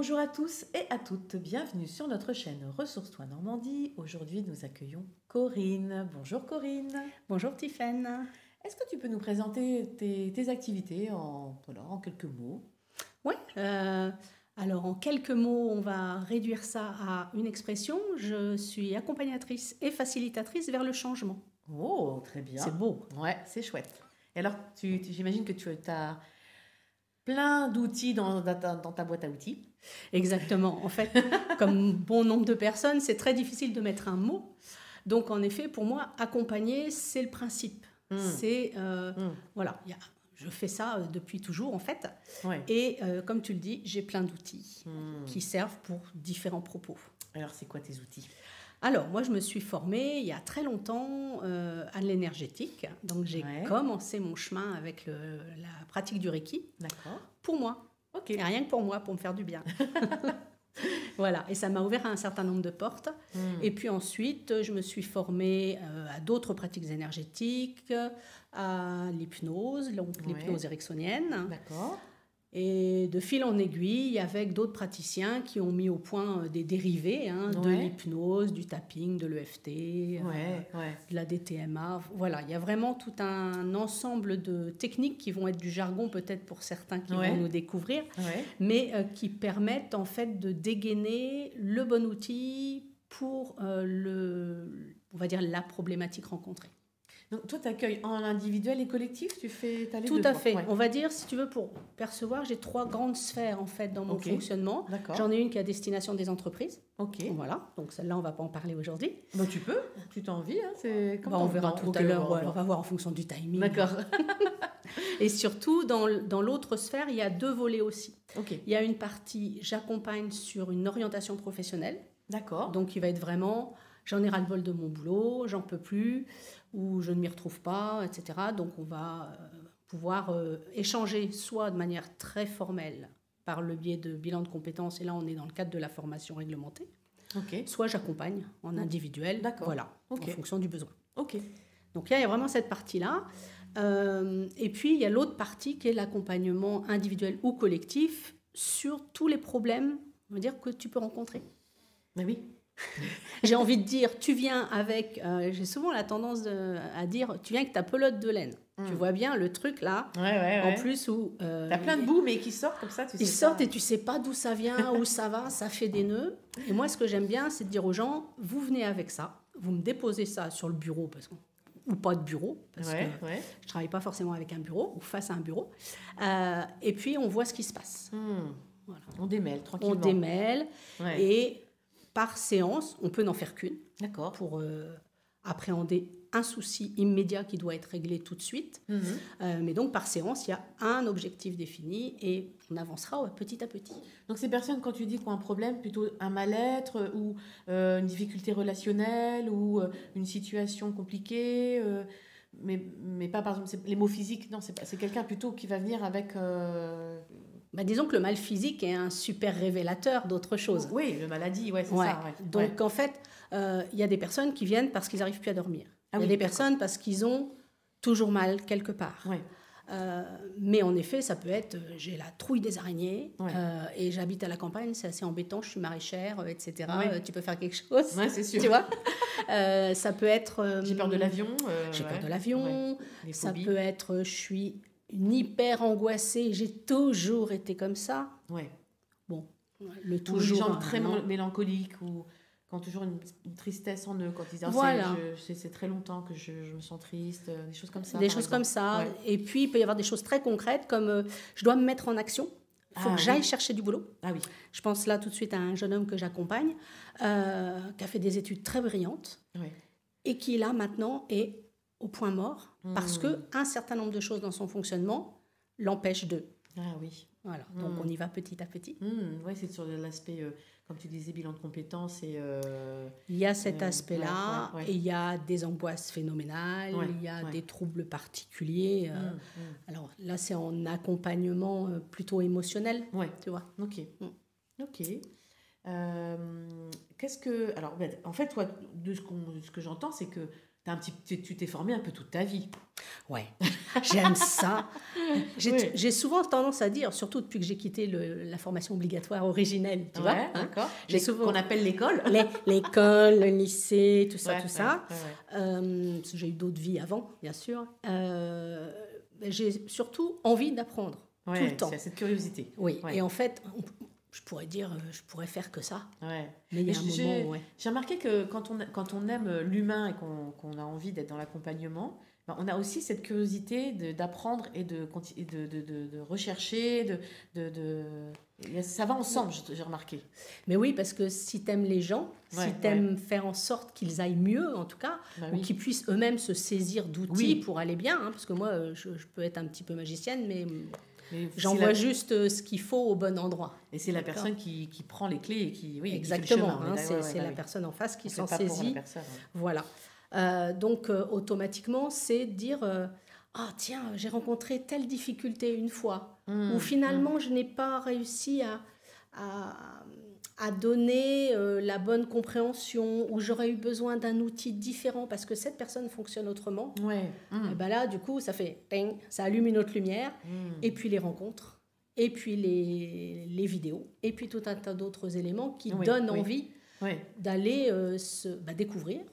Bonjour à tous et à toutes, bienvenue sur notre chaîne Ressources-toi Normandie. Aujourd'hui, nous accueillons Corinne. Bonjour Corinne. Bonjour Tiffaine. Est-ce que tu peux nous présenter tes activités en quelques mots? Oui, alors en quelques mots, on va réduire ça à une expression. Je suis accompagnatrice et facilitatrice vers le changement. Oh, très bien. C'est beau. Ouais, c'est chouette. Et alors, j'imagine que tu as plein d'outils dans ta boîte à outils. Exactement. En fait, comme bon nombre de personnes, c'est très difficile de mettre un mot. Donc en effet, pour moi, accompagner, c'est le principe. C'est, voilà, je fais ça depuis toujours en fait. Ouais. Et comme tu le dis, j'ai plein d'outils qui servent pour différents propos. Alors, c'est quoi tes outils? Alors, moi, je me suis formée il y a très longtemps à l'énergétique. Donc, j'ai commencé mon chemin avec la pratique du Reiki. D'accord. Pour moi. Ok. Et rien que pour moi, pour me faire du bien. Voilà. Et ça m'a ouvert un certain nombre de portes. Et puis ensuite, je me suis formée à d'autres pratiques énergétiques, à l'hypnose, donc l'hypnose ericksonienne. D'accord. Et de fil en aiguille, avec d'autres praticiens qui ont mis au point des dérivés de l'hypnose, du tapping, de l'EFT, de la DTMA. Voilà, il y a vraiment tout un ensemble de techniques qui vont être du jargon peut-être pour certains qui vont nous découvrir, mais qui permettent en fait de dégainer le bon outil pour on va dire la problématique rencontrée. Donc, toi, tu accueilles en individuel et collectif, tu fais les Tout deux, à fait. Ouais. On va dire, si tu veux, pour percevoir, j'ai 3 grandes sphères en fait dans mon fonctionnement. J'en ai une qui est à destination des entreprises. Voilà, donc celle-là, on ne va pas en parler aujourd'hui. Bah, tu peux, tu t'as envie. C'est on verra tout à l'heure, on va voir en fonction du timing. D'accord. Et surtout, dans l'autre sphère, il y a 2 volets aussi. Il y a une partie, j'accompagne sur une orientation professionnelle. D'accord. Donc, il va être vraiment... J'en ai ras-le-bol de mon boulot, j'en peux plus, ou je ne m'y retrouve pas, etc. Donc on va pouvoir échanger soit de manière très formelle par le biais de bilan de compétences, et là on est dans le cadre de la formation réglementée, soit j'accompagne en individuel, voilà, en fonction du besoin. Donc il y a vraiment cette partie-là. Et puis il y a l'autre partie qui est l'accompagnement individuel ou collectif sur tous les problèmes, on va dire, que tu peux rencontrer. Mais oui. J'ai envie de dire, tu viens avec... j'ai souvent la tendance à dire, tu viens avec ta pelote de laine. Tu vois bien le truc là, en plus où... T'as plein de bouts, mais qui sortent comme ça, tu sais. Ils sortent et tu sais pas d'où ça vient, où ça va, ça fait des nœuds. Et moi, ce que j'aime bien, c'est de dire aux gens, vous venez avec ça, vous me déposez ça sur le bureau, ou pas de bureau, parce que je travaille pas forcément avec un bureau, ou face à un bureau. Et puis, on voit ce qui se passe. Voilà. On démêle tranquillement. On démêle, et... Par séance, on peut n'en faire qu'une pour appréhender un souci immédiat qui doit être réglé tout de suite. Mais donc, par séance, il y a un objectif défini et on avancera petit à petit. Donc, ces personnes, quand tu dis qu'ont un problème, plutôt un mal-être ou une difficulté relationnelle ou une situation compliquée, mais pas, par exemple, les mots physiques, non, c'est quelqu'un plutôt qui va venir avec... disons que le mal physique est un super révélateur d'autre chose. Oui, le maladie, c'est ça. Donc, en fait, il y a des personnes qui viennent parce qu'ils n'arrivent plus à dormir. Il y a des personnes parce qu'ils ont toujours mal quelque part. Mais en effet, ça peut être, j'ai la trouille des araignées et j'habite à la campagne, c'est assez embêtant, je suis maraîchère, etc. Tu peux faire quelque chose, c'est sûr. Tu vois. Ça peut être... j'ai peur de l'avion. J'ai peur de l'avion. Ça peut être, je suis... une hyper angoissée, j'ai toujours été comme ça. Bon, le toujours... Ou les gens très mélancoliques ou quand toujours une tristesse en eux, quand ils disent c'est très longtemps que je me sens triste, des choses comme ça. Des choses comme ça. Et puis, il peut y avoir des choses très concrètes comme je dois me mettre en action. Il faut que j'aille chercher du boulot. Je pense là tout de suite à un jeune homme que j'accompagne qui a fait des études très brillantes et qui là maintenant est au point mort parce qu'un certain nombre de choses dans son fonctionnement l'empêchent de. Voilà, donc on y va petit à petit. C'est sur l'aspect, comme tu disais, bilan de compétences. Il y a cet aspect-là, et il y a des angoisses phénoménales, il y a des troubles particuliers. Alors là, c'est en accompagnement plutôt émotionnel, tu vois. Ok. Qu'est-ce que... Alors, en fait, toi, de ce que j'entends, c'est que tu t'es formé un peu toute ta vie. Ouais, j'aime ça. J'ai souvent tendance à dire, surtout depuis que j'ai quitté la formation obligatoire originelle, tu vois. D'accord. Qu'on appelle l'école. L'école, le lycée, tout ça, Ouais. J'ai eu d'autres vies avant, bien sûr. J'ai surtout envie d'apprendre tout le temps. C'est cette curiosité. Oui, et en fait, je pourrais dire, je pourrais faire que ça. Ouais. Mais il y a un moment, j'ai remarqué que quand on aime l'humain et qu'on a envie d'être dans l'accompagnement, on a aussi cette curiosité d'apprendre et de rechercher, ça va ensemble, j'ai remarqué. Mais oui, parce que si tu aimes les gens, si tu aimes faire en sorte qu'ils aillent mieux, en tout cas, ou qu'ils puissent eux-mêmes se saisir d'outils pour aller bien, parce que moi, je peux être un petit peu magicienne, mais j'envoie juste ce qu'il faut au bon endroit. Et c'est la personne qui prend les clés et qui exactement, c'est la personne en face qui s'en saisit. Voilà. Donc, automatiquement, c'est dire tiens, j'ai rencontré telle difficulté une fois, ou finalement, je n'ai pas réussi à donner la bonne compréhension, ou j'aurais eu besoin d'un outil différent parce que cette personne fonctionne autrement. Et ben là, du coup, ça fait ping, ça allume une autre lumière, et puis les rencontres, et puis les vidéos, et puis tout un tas d'autres éléments qui donnent envie d'aller découvrir.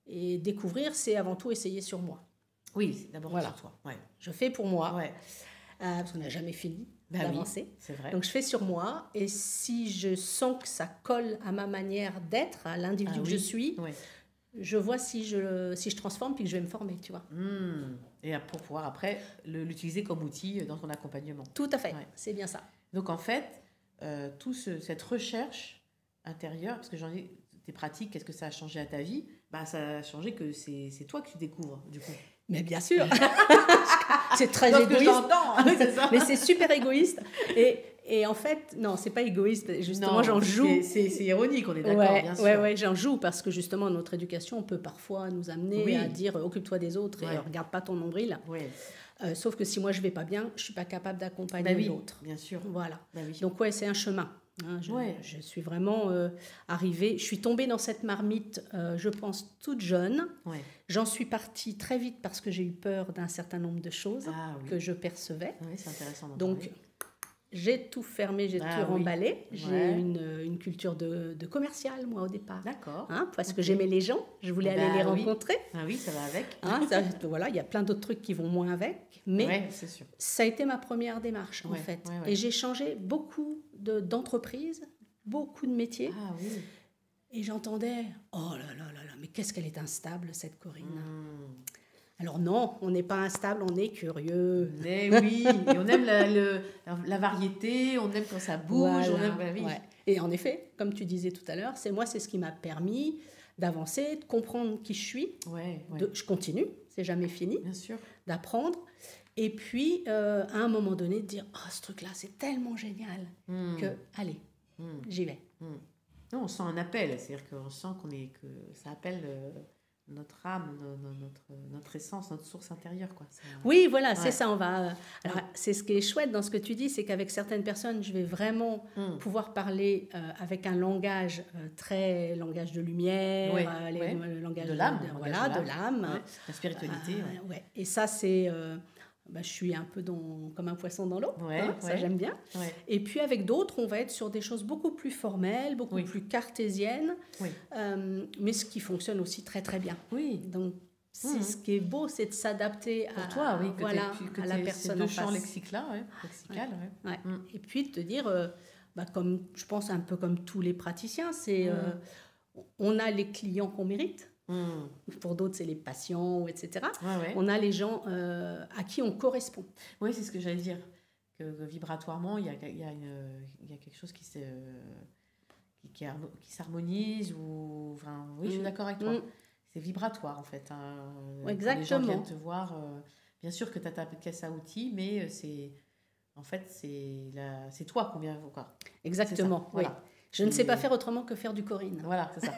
Et découvrir, c'est avant tout essayer sur moi. Oui, c'est d'abord sur toi. Je fais pour moi, parce qu'on n'a jamais fini d'avancer. C'est vrai. Donc je fais sur moi, et si je sens que ça colle à ma manière d'être, à l'individu que je suis, je vois si je transforme, puis que je vais me former, tu vois. Et pour pouvoir après l'utiliser comme outil dans ton accompagnement. Tout à fait, c'est bien ça. Donc en fait, cette recherche intérieure, parce que j'en ai tes pratiques, qu'est-ce que ça a changé à ta vie? Ça a changé que c'est toi que tu découvres, du coup. Mais bien sûr. C'est très égoïste. C'est ça. Mais c'est super égoïste. Et en fait, non, c'est pas égoïste. Justement, j'en joue. C'est ironique, on est d'accord, bien sûr. Ouais, j'en joue parce que justement, notre éducation peut parfois nous amener à dire occupe-toi des autres et regarde pas ton nombril. Sauf que si moi je vais pas bien, je suis pas capable d'accompagner l'autre. Bien sûr. Voilà. Donc c'est un chemin. Je suis vraiment arrivée, je suis tombée dans cette marmite, je pense, toute jeune. J'en suis partie très vite parce que j'ai eu peur d'un certain nombre de choses que je percevais. C'est intéressant. Donc, j'ai tout fermé, j'ai tout remballé. J'ai une culture de commercial, moi, au départ. D'accord. Parce que j'aimais les gens, je voulais aller les rencontrer. Oui, ça va avec. Voilà, il y a plein d'autres trucs qui vont moins avec. Mais c'est sûr. Ça a été ma première démarche, en fait. Et j'ai changé beaucoup d'entreprises, beaucoup de métiers. Et j'entendais, oh là là là là, mais qu'est-ce qu'elle est instable, cette Corinne. Alors non, on n'est pas instable, on est curieux. Mais oui, et on aime la variété, on aime quand ça bouge. Et en effet, comme tu disais tout à l'heure, c'est ce qui m'a permis d'avancer, de comprendre qui je suis. Je continue, c'est jamais fini. Bien sûr. D'apprendre. Et puis, à un moment donné, de dire, ce truc-là, c'est tellement génial que, allez, j'y vais. Non, on sent un appel, c'est-à-dire qu'on sent que ça appelle notre âme, notre essence, notre source intérieure, quoi. Oui, voilà, c'est ça. Alors, c'est ce qui est chouette dans ce que tu dis, c'est qu'avec certaines personnes, je vais vraiment pouvoir parler avec un langage très langage de lumière, le langage de l'âme, de l'âme, la spiritualité. Et ça, c'est je suis un peu comme un poisson dans l'eau, ça j'aime bien. Et puis avec d'autres, on va être sur des choses beaucoup plus formelles, beaucoup plus cartésiennes, mais ce qui fonctionne aussi très très bien. Donc ce qui est beau, c'est de s'adapter à la personne en face. Ces deux champs lexical. Et puis de te dire, comme je pense un peu comme tous les praticiens, c'est on a les clients qu'on mérite. Pour d'autres, c'est les patients, etc. On a les gens à qui on correspond. Oui, c'est ce que j'allais dire. Que vibratoirement, il y a quelque chose qui s'harmonise. Je suis d'accord avec toi. C'est vibratoire, en fait. Exactement. Quand les gens viennent te voir, bien sûr que tu as ta caisse à outils, mais c'est toi qu'on vient voir. Exactement, oui. Je ne sais pas faire autrement que faire du Corinne. Voilà, c'est ça.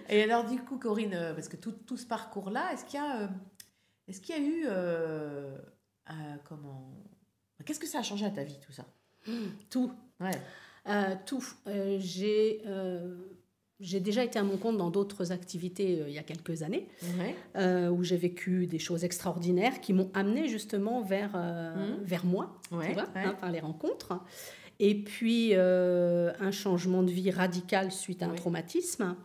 Et alors du coup, Corinne, parce que tout ce parcours-là, est-ce qu'il y a eu qu'est-ce que ça a changé à ta vie, tout ça? Tout. Tout. J'ai j'ai déjà été à mon compte dans d'autres activités il y a quelques années, où j'ai vécu des choses extraordinaires qui m'ont amenée justement vers moi, tu vois, par les rencontres. Et puis, un changement de vie radical suite à un traumatisme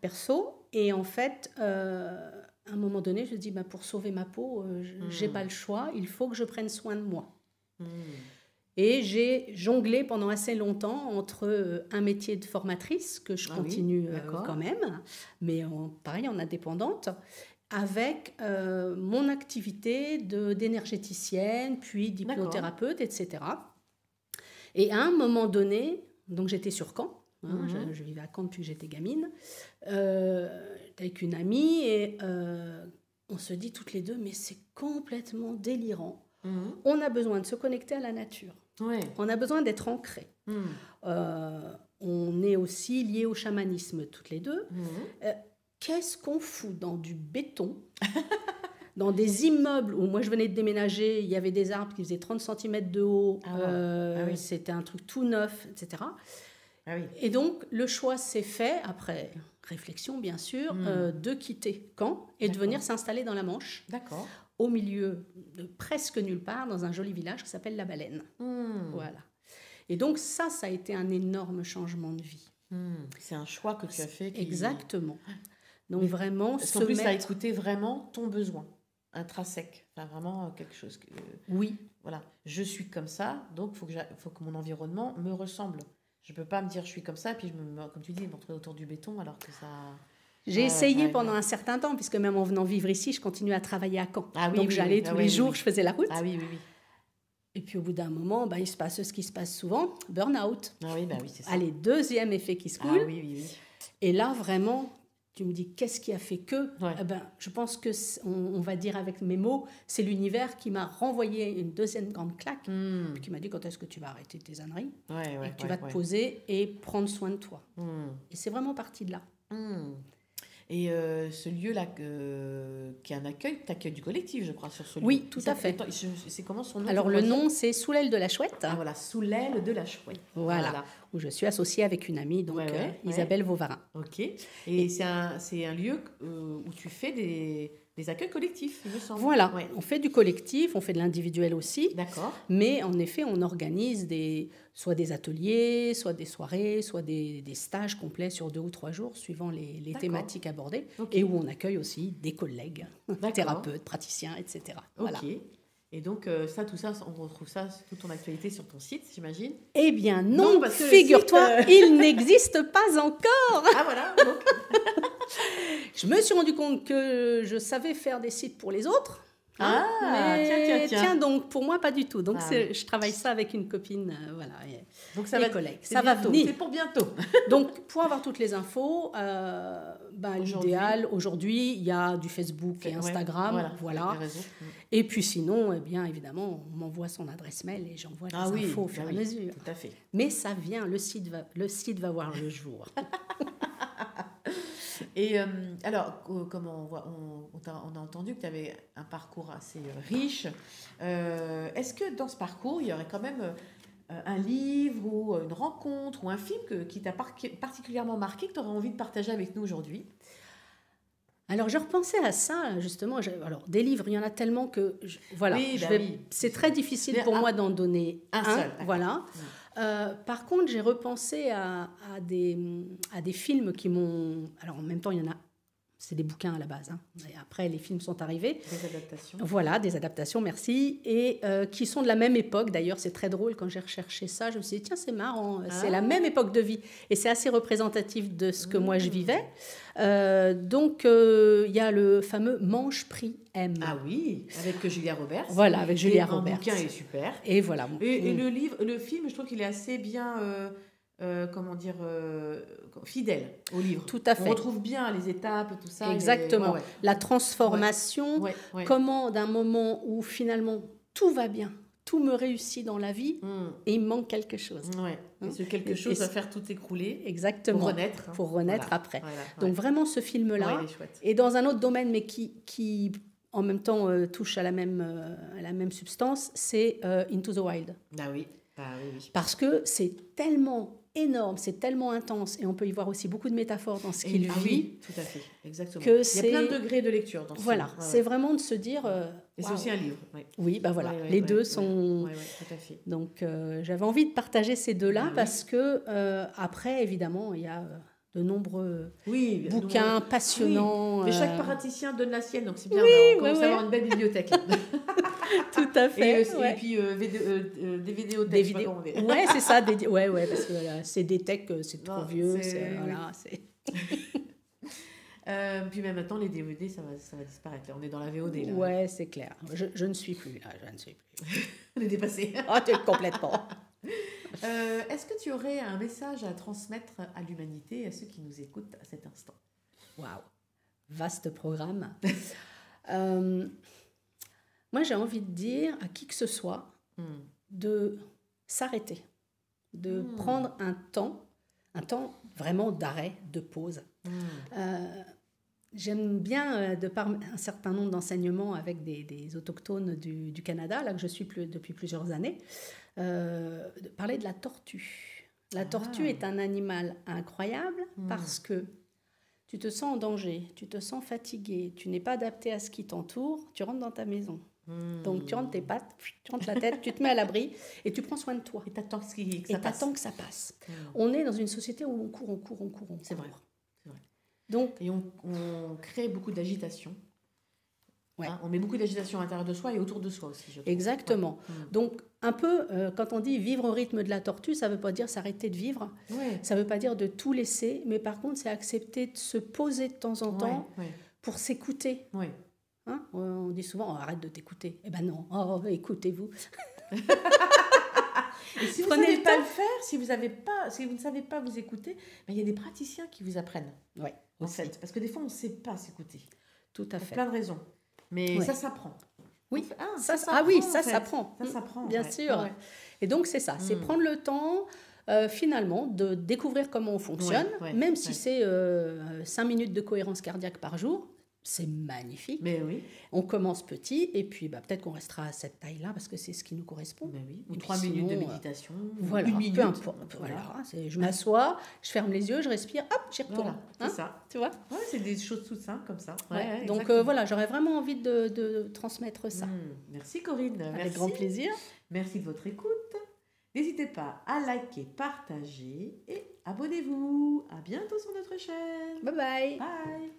perso. Et en fait, à un moment donné, je me dis, pour sauver ma peau, je n'ai pas le choix, il faut que je prenne soin de moi. Et j'ai jonglé pendant assez longtemps entre un métier de formatrice, que je continue quand même, mais pareil, en indépendante, avec mon activité d'énergéticienne, puis d'hypnothérapeute, etc. Et à un moment donné, donc j'étais sur Caen, je vivais à Caen depuis que j'étais gamine, avec une amie, et on se dit toutes les deux, mais c'est complètement délirant. On a besoin de se connecter à la nature. On a besoin d'être ancré. On est aussi liés au chamanisme toutes les deux. Qu'est-ce qu'on fout dans du béton dans des immeubles où moi je venais de déménager, il y avait des arbres qui faisaient 30 cm de haut, c'était un truc tout neuf, etc. Et donc le choix s'est fait, après réflexion bien sûr, de quitter Caen et de venir s'installer dans la Manche, au milieu de presque nulle part, dans un joli village qui s'appelle La Baleine. Voilà. Et donc ça a été un énorme changement de vie. C'est un choix que tu as fait. Exactement. Donc vraiment, parce qu'en plus, tu as écouté vraiment ton besoin intrinsèque, enfin vraiment quelque chose que... Oui. Voilà, je suis comme ça, donc il faut que mon environnement me ressemble. Je ne peux pas me dire je suis comme ça, puis comme tu dis, me retrouver autour du béton alors que ça... J'ai essayé pendant un certain temps, puisque même en venant vivre ici, je continuais à travailler à Caen. Donc j'allais tous les jours, je faisais la route. Et puis au bout d'un moment, il se passe ce qui se passe souvent, burn-out. C'est ça. Allez, deuxième effet qui se coule. Et là, vraiment... Tu me dis, qu'est-ce qui a fait que je pense que, on va dire avec mes mots, c'est l'univers qui m'a renvoyé une deuxième grande claque, puis qui m'a dit, quand est-ce que tu vas arrêter tes âneries et que tu vas te poser et prendre soin de toi. Et c'est vraiment parti de là. Et ce lieu-là, qui est un accueil, t'accueilles du collectif, je crois, sur ce lieu. Oui, tout à fait. C'est comment son nom? Alors, le nom, c'est Sous l'aile de la chouette. Ah voilà, Sous l'aile de la chouette. Voilà. Où je suis associée avec une amie, donc Isabelle Vauvarin. Ok. Et c'est un lieu où tu fais des accueils collectifs, il me semble. Voilà, on fait du collectif, on fait de l'individuel aussi. D'accord. Mais en effet, on organise soit des ateliers, soit des soirées, soit des stages complets sur 2 ou 3 jours, suivant les thématiques abordées, et où on accueille aussi des collègues, thérapeutes, praticiens, etc. Voilà. Ok. Et donc, tout ça, on retrouve ça, toute ton actualité sur ton site, j'imagine? Eh bien non, figure-toi, il n'existe pas encore. Ah voilà, donc... Je me suis rendu compte que je savais faire des sites pour les autres. Tiens, donc pour moi pas du tout. Donc je travaille ça avec une copine, donc ça va, collègues. Ça va venir. C'est pour bientôt. Donc pour avoir toutes les infos, l'idéal aujourd'hui, il y a du Facebook et Instagram, voilà. Et puis sinon, évidemment, on m'envoie son adresse mail et j'envoie les infos au fur et à mesure. Tout à fait. Mais ça vient, le site va voir le jour. Et alors, comme on a entendu que tu avais un parcours assez riche, est-ce que dans ce parcours, il y aurait quand même un livre ou une rencontre ou un film qui t'a particulièrement marqué, que tu aurais envie de partager avec nous aujourd'hui? Alors, je repensais à ça, justement. Alors, des livres, il y en a tellement que... c'est très difficile pour moi d'en donner un seul. Voilà. Par contre, j'ai repensé à des films qui m'ont... Alors, en même temps, il y en a... C'est des bouquins à la base. Et après, les films sont arrivés. Des adaptations. Voilà, des adaptations, merci. Et qui sont de la même époque. D'ailleurs, c'est très drôle. Quand j'ai recherché ça, je me suis dit, tiens, c'est marrant. C'est la même époque de vie. Et c'est assez représentatif de ce que moi, je vivais. Donc, il y a le fameux Mange, Prie, Aime. Ah oui, avec Julia Roberts. Voilà, avec Julia Roberts. Le bouquin est super. Et voilà. Et le film, je trouve qu'il est assez bien... fidèle au livre. Tout à fait. On retrouve bien les étapes, tout ça. Exactement. La transformation, comment d'un moment où finalement tout va bien, tout me réussit dans la vie, et il me manque quelque chose. Et ce quelque chose va faire tout écrouler. Exactement. Pour renaître. Après. Donc vraiment ce film-là, et dans un autre domaine, mais qui en même temps touche à la même substance, c'est Into the Wild. Ah oui. Parce que c'est tellement énorme, c'est tellement intense, et on peut y voir aussi beaucoup de métaphores dans ce qu'il vit. Oui, tout à fait, exactement. Que il y a plein de degrés de lecture dans ce Voilà, livre. c'est vraiment de se dire... et c'est aussi un livre. Ouais. Oui, bah voilà, les deux sont... tout à fait. Donc, j'avais envie de partager ces deux-là parce que, après, évidemment, il y a de nombreux bouquins passionnants. Mais chaque praticien donne la sienne, donc c'est bien. Oui, on commence à avoir une belle bibliothèque. Tout à fait. Et puis des vidéos. Des vidéos. Ouais, c'est ça. Ouais, parce que c'est des techs, c'est trop vieux. Voilà, puis même maintenant, les DVD, ça va disparaître. Là, on est dans la VOD. Là. Ouais, c'est clair. Je ne suis plus là. Je ne suis plus. On est dépassé. Oh, complètement. Est-ce que tu aurais un message à transmettre à l'humanité, à ceux qui nous écoutent à cet instant? Waouh, vaste programme. Moi, j'ai envie de dire à qui que ce soit de s'arrêter, de prendre un temps vraiment d'arrêt, de pause. J'aime bien, de par un certain nombre d'enseignements avec des autochtones du Canada, là que je suis depuis plusieurs années, de parler de la tortue. La tortue est un animal incroyable parce que tu te sens en danger, tu te sens fatigué, tu n'es pas adapté à ce qui t'entoure, tu rentres dans ta maison. Donc tu rentres tes pattes, tu rentres la tête, tu te mets à l'abri et tu prends soin de toi. Et t'attends que ça passe. On est dans une société où on court. C'est vrai. Donc, et on crée beaucoup d'agitation. Ouais. Hein, on met beaucoup d'agitation à l'intérieur de soi et autour de soi aussi, je trouve. Exactement. Ouais. Donc, un peu, quand on dit vivre au rythme de la tortue, ça ne veut pas dire s'arrêter de vivre. Ouais. Ça ne veut pas dire de tout laisser. Mais par contre, c'est accepter de se poser de temps en temps pour s'écouter. Ouais. Hein, on dit souvent, arrête de t'écouter. Eh ben non, écoutez-vous. Et si vous ne savez pas le faire, si vous ne savez pas vous écouter, il y a des praticiens qui vous apprennent. Oui, en fait. Parce que des fois, on ne sait pas s'écouter. Tout à fait. Pour plein de raisons. Mais ça s'apprend. Oui, ça s'apprend. Ça s'apprend. Bien sûr. Ouais. Et donc, c'est ça. C'est prendre le temps, finalement, de découvrir comment on fonctionne, même si c'est 5 minutes de cohérence cardiaque par jour. C'est magnifique. Mais oui. On commence petit et puis peut-être qu'on restera à cette taille-là parce que c'est ce qui nous correspond. Mais oui. Ou 3 minutes de méditation. Voilà, 1 minute. Peu importe. Voilà. Je m'assois, je ferme les yeux, je respire, hop, j'y retourne. Voilà, c'est ça. Tu vois ? Ouais, c'est des choses toutes simples comme ça. Donc voilà, j'aurais vraiment envie de transmettre ça. Merci Corinne. Avec grand plaisir. Merci de votre écoute. N'hésitez pas à liker, partager et abonnez-vous. À bientôt sur notre chaîne. Bye bye. Bye.